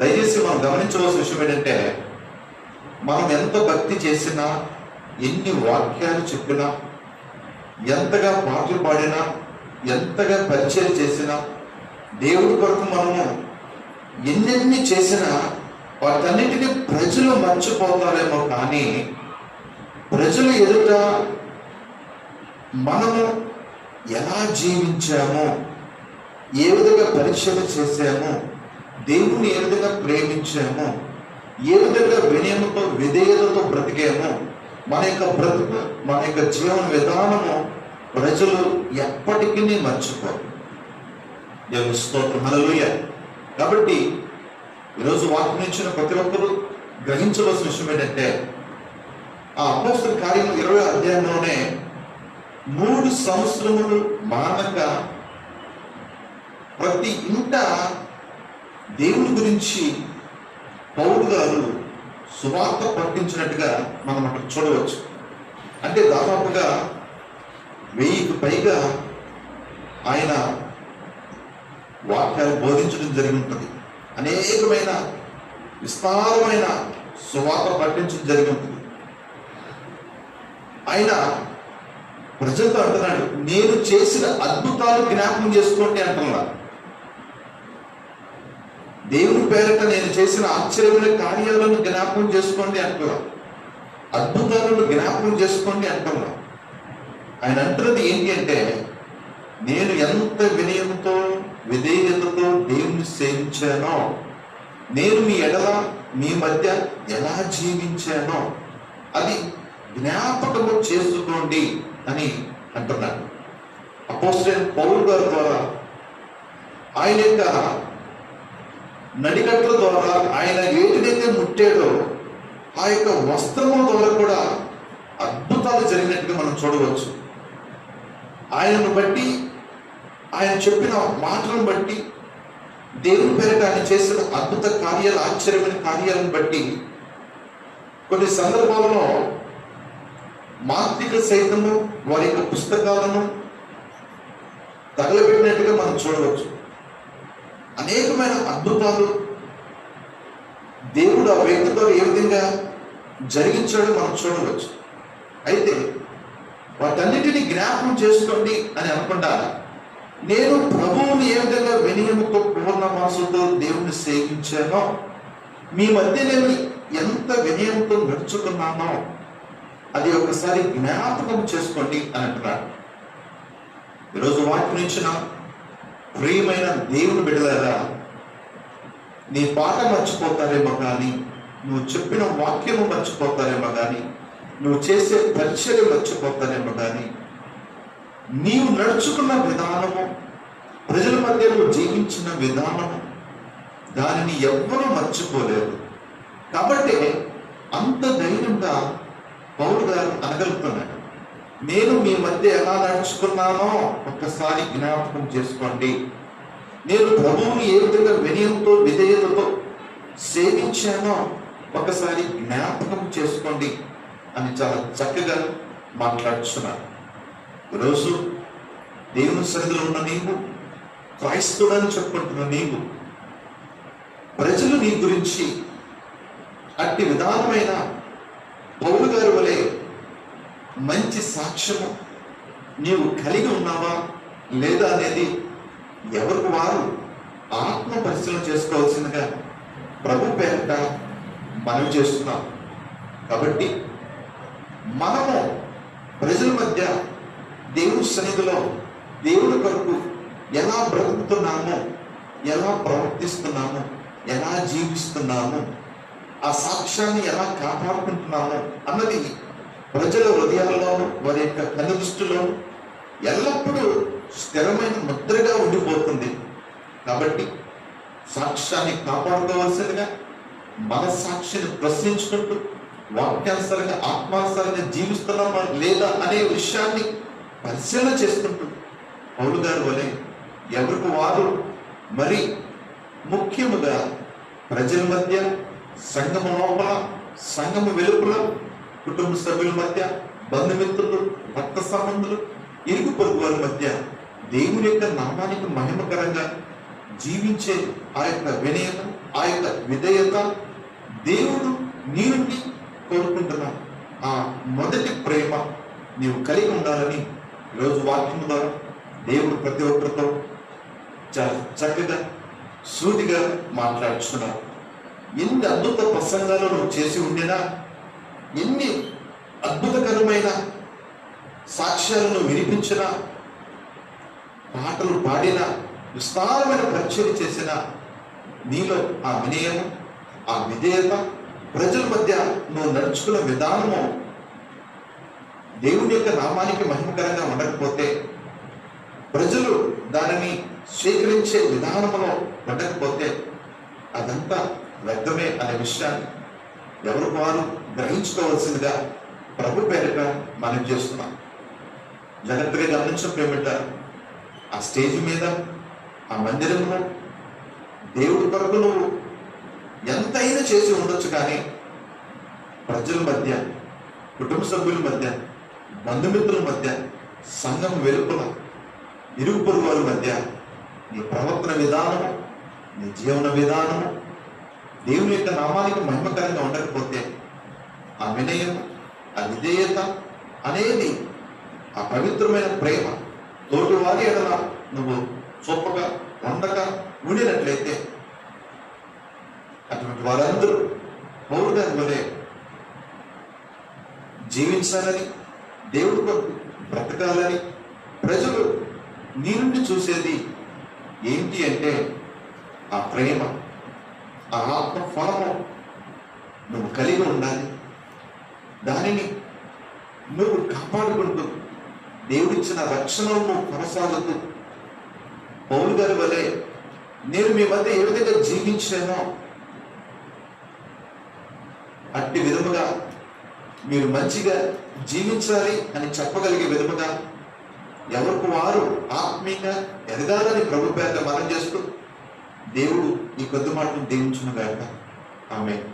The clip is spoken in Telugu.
దయచేసి మనం గమనించవలసిన విషయం ఏంటంటే, మనం ఎంత భక్తి చేసినా, ఎన్ని వాక్యాలు చెప్పినా, ఎంతగా పాటలు పాడినా, ఎంతగా పరిచయం చేసినా, దేవుడి కొరకు మనము ఎన్నెన్ని చేసినా వాటన్నిటినీ ప్రజలు మర్చిపోతారేమో, కానీ ప్రజలు ఎదుట మనము ఎలా జీవించామో, ఏ విధంగా పరిచయం చేశామో, దేవుణ్ణి ఏ విధంగా ప్రేమించామో, ఏ విధంగా వినయముతో విధేయతతో బ్రతికామో, మన యొక్క బ్రతుకు, మన యొక్క జీవన విధానము ప్రజలు ఎప్పటికీ మర్చిపోరు. దేవుని స్తోత్రం, హల్లెలూయా. కాబట్టి ఈరోజు వాక్యం ఇచ్చిన ప్రతి ఒక్కరూ గ్రహించవలసిన విషయం ఏంటంటే, ఆ అపోస్తల కార్యం 20వ అధ్యాయంలోనే 3 సంవత్సరములు మానక ప్రతి ఇంట దేవుని గురించి పౌలు గారు సువార్త పట్టించినట్టుగా మనం అక్కడ చూడవచ్చు. అంటే దాదాపుగా 1000కి పైగా ఆయన వాక్యాలు బోధించడం జరిగి ఉంటుంది. అనేకమైన విస్తారమైన సువార్త పట్టించడం జరిగి ఉంటుంది. ఆయన ప్రజలతో అంటున్నాడు, నేను చేసిన అద్భుతాలు జ్ఞాపకం చేసుకోండి అంటున్నా. దేవుని పేరట నేను చేసిన ఆశ్చర్యమైన కార్యాలను జ్ఞాపకం చేసుకోండి అంటున్నా. అద్భుతాలను జ్ఞాపకం చేసుకోండి అంటున్నా. ఆయన అంటున్నది ఏంటి అంటే, నేను ఎంత వినయంతో విధేయతతో దేవుని సేవించానో, నేను మీ ఎడల మీ మధ్య ఎలా జీవించానో అది జ్ఞాపకము చేసుకోండి అని అంటున్నాడు. అపోస్తలుడైన పౌలు గారి ద్వారా ఆయన యొక్క నడికట్ల ద్వారా ఆయన ఏటినైతే ముట్టాడో ఆ యొక్క వస్త్రము ద్వారా కూడా అద్భుతాలు జరిగినట్టుగా మనం చూడవచ్చు. ఆయనను బట్టి, ఆయన చెప్పిన మాటలను బట్టి, దేవుని పేరిట ఆయన చేసిన అద్భుత కార్యాలు, ఆశ్చర్యమైన కార్యాలను బట్టి కొన్ని సందర్భాలలో మాంత్రికులు సైతము వారి యొక్క పుస్తకాలను తగలబెట్టినట్టుగా మనం చూడవచ్చు. అనేకమైన అద్భుతాలు దేవుడు ఆ వ్యక్తితో ఏ విధంగా జరిగించాడో మనం చూడవచ్చు. అయితే వాటన్నిటిని జ్ఞాపకం చేసుకోండి అని అనకుండా, నేను ప్రభువుని ఏ విధంగా వినయముతో పూర్ణ మనసుతో దేవుణ్ణి సేవించానో, మీ మధ్య నేను ఎంత వినయంతో నడుచుకున్నానో అది ఒకసారి జ్ఞాపకం చేసుకోండి అని అంటున్నాడు. ఈరోజు వాక్యం ఇచ్చిన ప్రియమైన దేవుని బిడ్డలారా, నీ పాట మర్చిపోతారేమో కానీ, నువ్వు చెప్పిన వాక్యము మర్చిపోతారేమో కానీ, నువ్వు చేసే పరిచర్య మర్చిపోతారేమో కానీ, నీవు నడుచుకున్న విధానము, ప్రజల మధ్య నువ్వు జీవించిన విధానము, దానిని ఎవ్వరూ మర్చిపోలేరు. కాబట్టి అంత ధైర్యంగా పౌలు గారు అనగలుగుతున్నాడు, నేను మీ మధ్య ఎలా నడుచుకున్నానో ఒక్కసారి జ్ఞాపకం చేసుకోండి. నేను ప్రభువుని ఏ విధంగా వినయంతో విధేయతతో సేవించానో ఒకసారి జ్ఞాపకం చేసుకోండి అని చాలా చక్కగా మాట్లాడుతున్నారు. ఈరోజు దేవుని సన్నిధిలో ఉన్న నీవు, క్రైస్తవుడని చెప్పుకుంటున్న నీవు, ప్రజలు నీ గురించి అట్టి విధానమైన పౌలు గారి వలె మంచి సాక్ష్యము నీవు కలిగి ఉన్నావా లేదా అనేది ఎవరికి వారు ఆత్మ పరిశీలన చేసుకోవాల్సిందిగా ప్రభు పేరిట మనవి చేస్తున్నాం. కాబట్టి మనము ప్రజల మధ్య దేవుని సన్నిధిలో దేవుని కొరకు ఎలా బ్రతుకుతున్నామో, ఎలా ప్రవర్తిస్తున్నామో, ఎలా జీవిస్తున్నామో, ఆ సాక్ష్యాన్ని ఎలా కాపాడుకుంటున్నామో అన్నది ప్రజల హృదయాల్లోనూ వారి యొక్క కనుదృష్టిలో ఎల్లప్పుడూ స్థిరమైన ముద్రగా ఉండిపోతుంది. కాబట్టి సాక్ష్యాన్ని కాపాడుకోవాల్సిందిగా మన సాక్షిని ప్రశ్నించుకుంటూ వాక్యానుసారంగా ఆత్మానుసారంగా జీవిస్తున్నామా లేదా అనే విషయాన్ని పరిశీలన చేసుకుంటూ పౌలు గారి వలె ఎవరికి వారు మరి ముఖ్యముగా ప్రజల మధ్య, సంఘము లోపల, సంఘము వెలుపల, కుటుంబ సభ్యుల మధ్య, బంధుమిత్రులు, రక్త సంబంధులు, ఇరుగు పొరుగు వారి మధ్య దేవుని యొక్క నామానికి మహిమకరంగా జీవించే ఆ యొక్క వినయము, ఆ యొక్క విధేయత దేవుడు నీ నుండి కోరుకుంటున్నా ఆ మొదటి ప్రేమ నీవు కలిగి ఉండాలని ఈరోజు వాక్యం ద్వారా దేవుడు ప్రతి ఒక్కరితో చాలా చక్కగా సూటిగా మాట్లాడుతున్నారు. ఎన్ని అద్భుత ప్రసంగాలు నువ్వు చేసి ఉండినా, ఎన్ని అద్భుతకరమైన సాక్ష్యాలను వినిపించిన, పాటలు పాడిన, విస్తారమైన పరిచయం చేసిన నీలో ఆ వినయము, ఆ విధేయత, ప్రజల మధ్య నువ్వు నడుచుకున్న విధానము దేవుని యొక్క నామానికి మహిమకరంగా ఉండకపోతే, ప్రజలు దానిని స్వీకరించే విధానంలో ఉండకపోతే అదంతా వ్యర్థమే అనే విషయాన్ని ఎవరు వారు గ్రహించుకోవాల్సిందిగా ప్రభు పేరిట మనం చేస్తున్నాం. జాగ్రత్తగా గమనించిన పేమిట ఆ స్టేజ్ మీద, ఆ మందిరంలో దేవుడి కొరకు నువ్వు ఎంతైనా చేసి ఉండొచ్చు, కానీ ప్రజల మధ్య, కుటుంబ సభ్యుల మధ్య, బంధుమిత్రుల మధ్య, సంఘం వెలుపల, ఇరుగు పొరుగు వారి మధ్య నీ ప్రవర్తన విధానము, నీ జీవన విధానము దేవుని యొక్క నామానికి మహిమకరంగా ఉండకపోతే ఆ వినయం, ఆ విధేయత అనేది, ఆ పవిత్రమైన ప్రేమ తోటి వారి ఎడల నువ్వు చొప్పగా ఉండగా ఉండినట్లయితే అటువంటి వారందరూ పౌరు గారి వలె జీవించాలని, దేవుడి కొరకు బ్రతకాలని ప్రజలు నీ నుండి చూసేది ఏంటి అంటే ఆ ప్రేమ, ఆ ఆత్మ ఫలము నువ్వు కలిగి ఉండాలి. దానిని నువ్వు కాపాడుకుంటూ దేవుడిచ్చిన రక్షణను నువ్వు కొనసాగుతూ పౌలు గారి వలె నేను మీ మధ్య ఏ విధంగా జీవించానో అట్టి విధముగా మీరు మంచిగా జీవించాలి అని చెప్పగలిగే విధముగా ఎవరికి వారు ఆత్మీయంగా ఎదగాలని ప్రభు పేద మనం చేస్తూ దేవుడు ఈ కొద్ది మాటను దీవించును గాక. ఆమేన్.